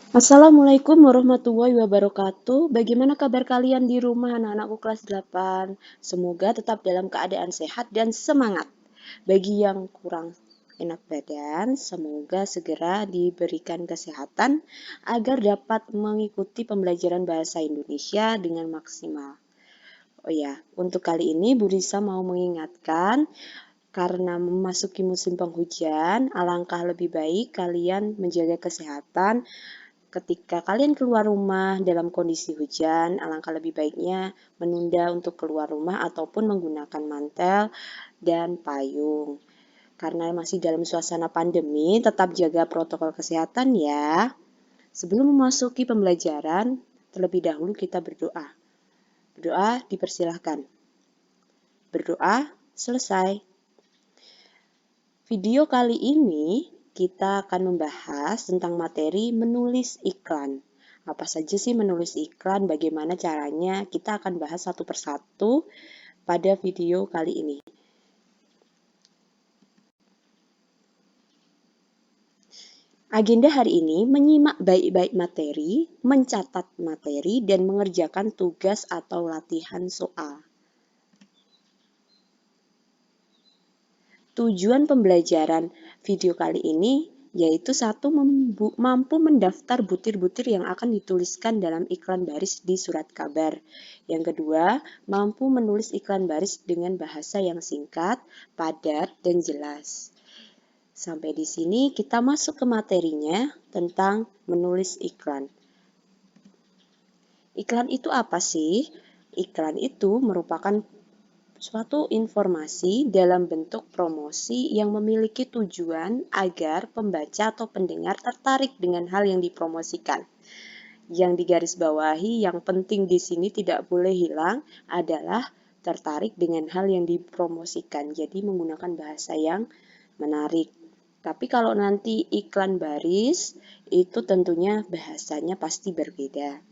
Assalamualaikum warahmatullahi wabarakatuh. Bagaimana kabar kalian di rumah anak-anakku kelas 8? Semoga tetap dalam keadaan sehat dan semangat. Bagi yang kurang enak badan, semoga segera diberikan kesehatan agar dapat mengikuti pembelajaran bahasa Indonesia dengan maksimal. Oh ya, untuk kali ini Bu Risa mau mengingatkan karena memasuki musim penghujan, alangkah lebih baik kalian menjaga kesehatan. Ketika kalian keluar rumah dalam kondisi hujan, alangkah lebih baiknya menunda untuk keluar rumah ataupun menggunakan mantel dan payung. Karena masih dalam suasana pandemi, tetap jaga protokol kesehatan ya. Sebelum memasuki pembelajaran, terlebih dahulu kita berdoa. Berdoa dipersilahkan. Berdoa selesai. Video kali ini kita akan membahas tentang materi menulis iklan. Apa saja sih menulis iklan, bagaimana caranya, kita akan bahas satu persatu pada video kali ini. Agenda hari ini menyimak baik-baik materi, mencatat materi, dan mengerjakan tugas atau latihan soal. Tujuan pembelajaran video kali ini yaitu satu, mampu mendaftar butir-butir yang akan dituliskan dalam iklan baris di surat kabar. Yang kedua, mampu menulis iklan baris dengan bahasa yang singkat, padat, dan jelas. Sampai di sini kita masuk ke materinya tentang menulis iklan. Iklan itu apa sih? Iklan itu merupakan suatu informasi dalam bentuk promosi yang memiliki tujuan agar pembaca atau pendengar tertarik dengan hal yang dipromosikan. Yang digarisbawahi yang penting di sini tidak boleh hilang adalah tertarik dengan hal yang dipromosikan. Jadi menggunakan bahasa yang menarik. Tapi kalau nanti iklan baris itu tentunya bahasanya pasti berbeda.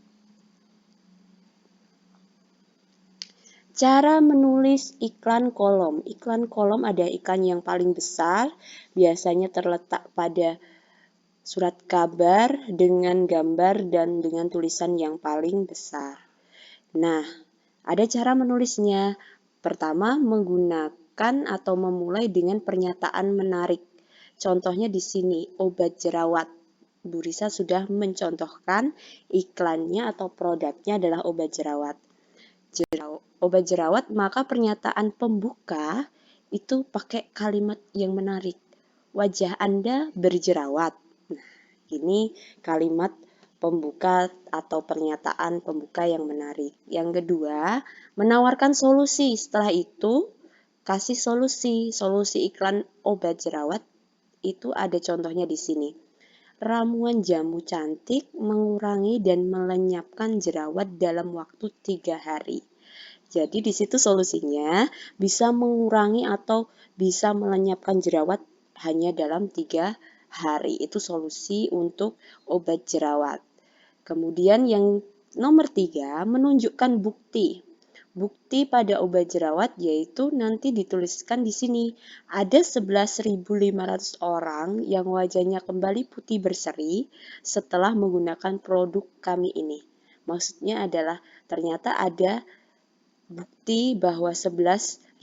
Cara menulis iklan kolom. Iklan kolom ada iklan yang paling besar, biasanya terletak pada surat kabar dengan gambar dan dengan tulisan yang paling besar. Nah, ada cara menulisnya. Pertama, menggunakan atau memulai dengan pernyataan menarik. Contohnya di sini, obat jerawat. Bu Risa sudah mencontohkan iklannya atau produknya adalah obat jerawat. Obat jerawat, maka pernyataan pembuka itu pakai kalimat yang menarik. Wajah Anda berjerawat. Nah, ini kalimat pembuka atau pernyataan pembuka yang menarik. Yang kedua, menawarkan solusi. Setelah itu, kasih solusi. Solusi iklan obat jerawat itu ada contohnya di sini. Ramuan jamu cantik mengurangi dan melenyapkan jerawat dalam waktu 3 hari. Jadi di situ solusinya bisa mengurangi atau bisa melenyapkan jerawat hanya dalam 3 hari. Itu solusi untuk obat jerawat. Kemudian yang nomor 3, menunjukkan bukti. Bukti pada obat jerawat yaitu nanti dituliskan di sini. Ada 11.500 orang yang wajahnya kembali putih berseri setelah menggunakan produk kami ini. Maksudnya adalah ternyata ada bukti bahwa 11.500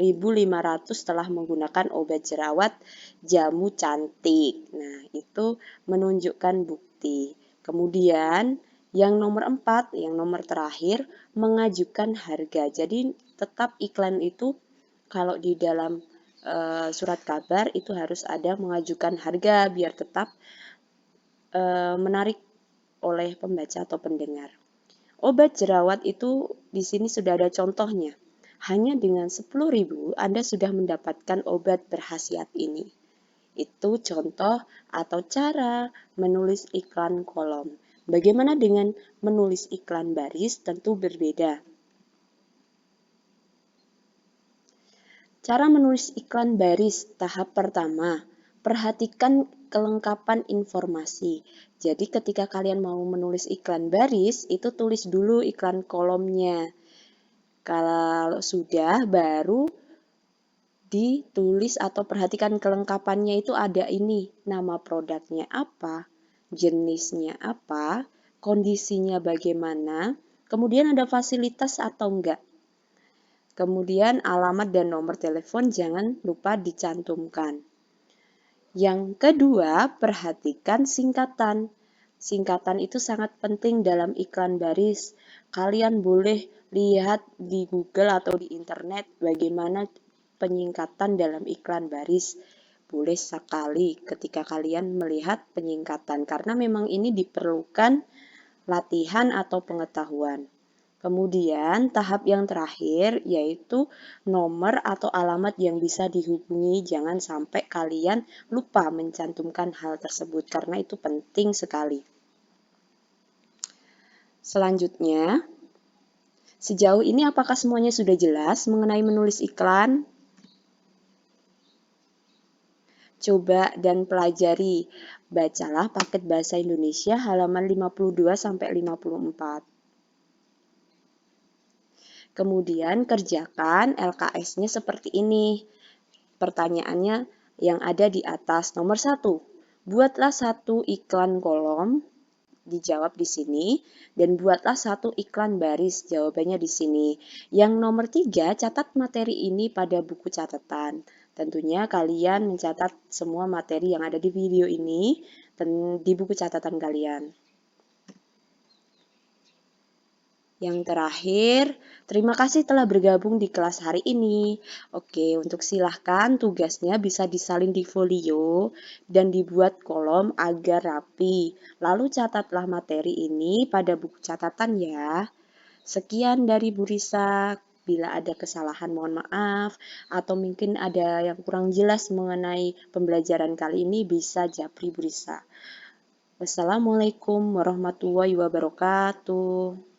telah menggunakan obat jerawat jamu cantik. Nah, itu menunjukkan bukti. Kemudian yang nomor 4, yang nomor terakhir, mengajukan harga. Jadi tetap iklan itu kalau di dalam surat kabar itu harus ada mengajukan harga biar tetap menarik oleh pembaca atau pendengar. Obat jerawat itu di sini sudah ada contohnya. Hanya dengan 10.000 Anda sudah mendapatkan obat berkhasiat ini. Itu contoh atau cara menulis iklan kolom. Bagaimana dengan menulis iklan baris? Tentu berbeda. Cara menulis iklan baris tahap pertama. Perhatikan kelengkapan informasi. Jadi ketika kalian mau menulis iklan baris, itu tulis dulu iklan kolomnya. Kalau sudah, baru ditulis atau perhatikan kelengkapannya itu ada ini. Nama produknya apa, jenisnya apa, kondisinya bagaimana, kemudian ada fasilitas atau enggak. Kemudian alamat dan nomor telepon jangan lupa dicantumkan. Yang kedua, perhatikan singkatan. Singkatan itu sangat penting dalam iklan baris. Kalian boleh lihat di Google atau di internet bagaimana penyingkatan dalam iklan baris. Boleh sekali ketika kalian melihat penyingkatan, karena memang ini diperlukan latihan atau pengetahuan. Kemudian tahap yang terakhir yaitu nomor atau alamat yang bisa dihubungi. Jangan sampai kalian lupa mencantumkan hal tersebut karena itu penting sekali. Selanjutnya, sejauh ini apakah semuanya sudah jelas mengenai menulis iklan? Coba dan pelajari. Bacalah paket bahasa Indonesia halaman 52-54. Kemudian kerjakan LKS-nya seperti ini. Pertanyaannya yang ada di atas. Nomor 1, buatlah satu iklan kolom, dijawab di sini, dan buatlah satu iklan baris, jawabannya di sini. Yang nomor 3, catat materi ini pada buku catatan. Tentunya kalian mencatat semua materi yang ada di video ini di buku catatan kalian. Yang terakhir, terima kasih telah bergabung di kelas hari ini. Oke, untuk silahkan tugasnya bisa disalin di folio dan dibuat kolom agar rapi. Lalu catatlah materi ini pada buku catatan ya. Sekian dari Bu Risa. Bila ada kesalahan mohon maaf, atau mungkin ada yang kurang jelas mengenai pembelajaran kali ini bisa japri Bu Risa. Wassalamualaikum warahmatullahi wabarakatuh.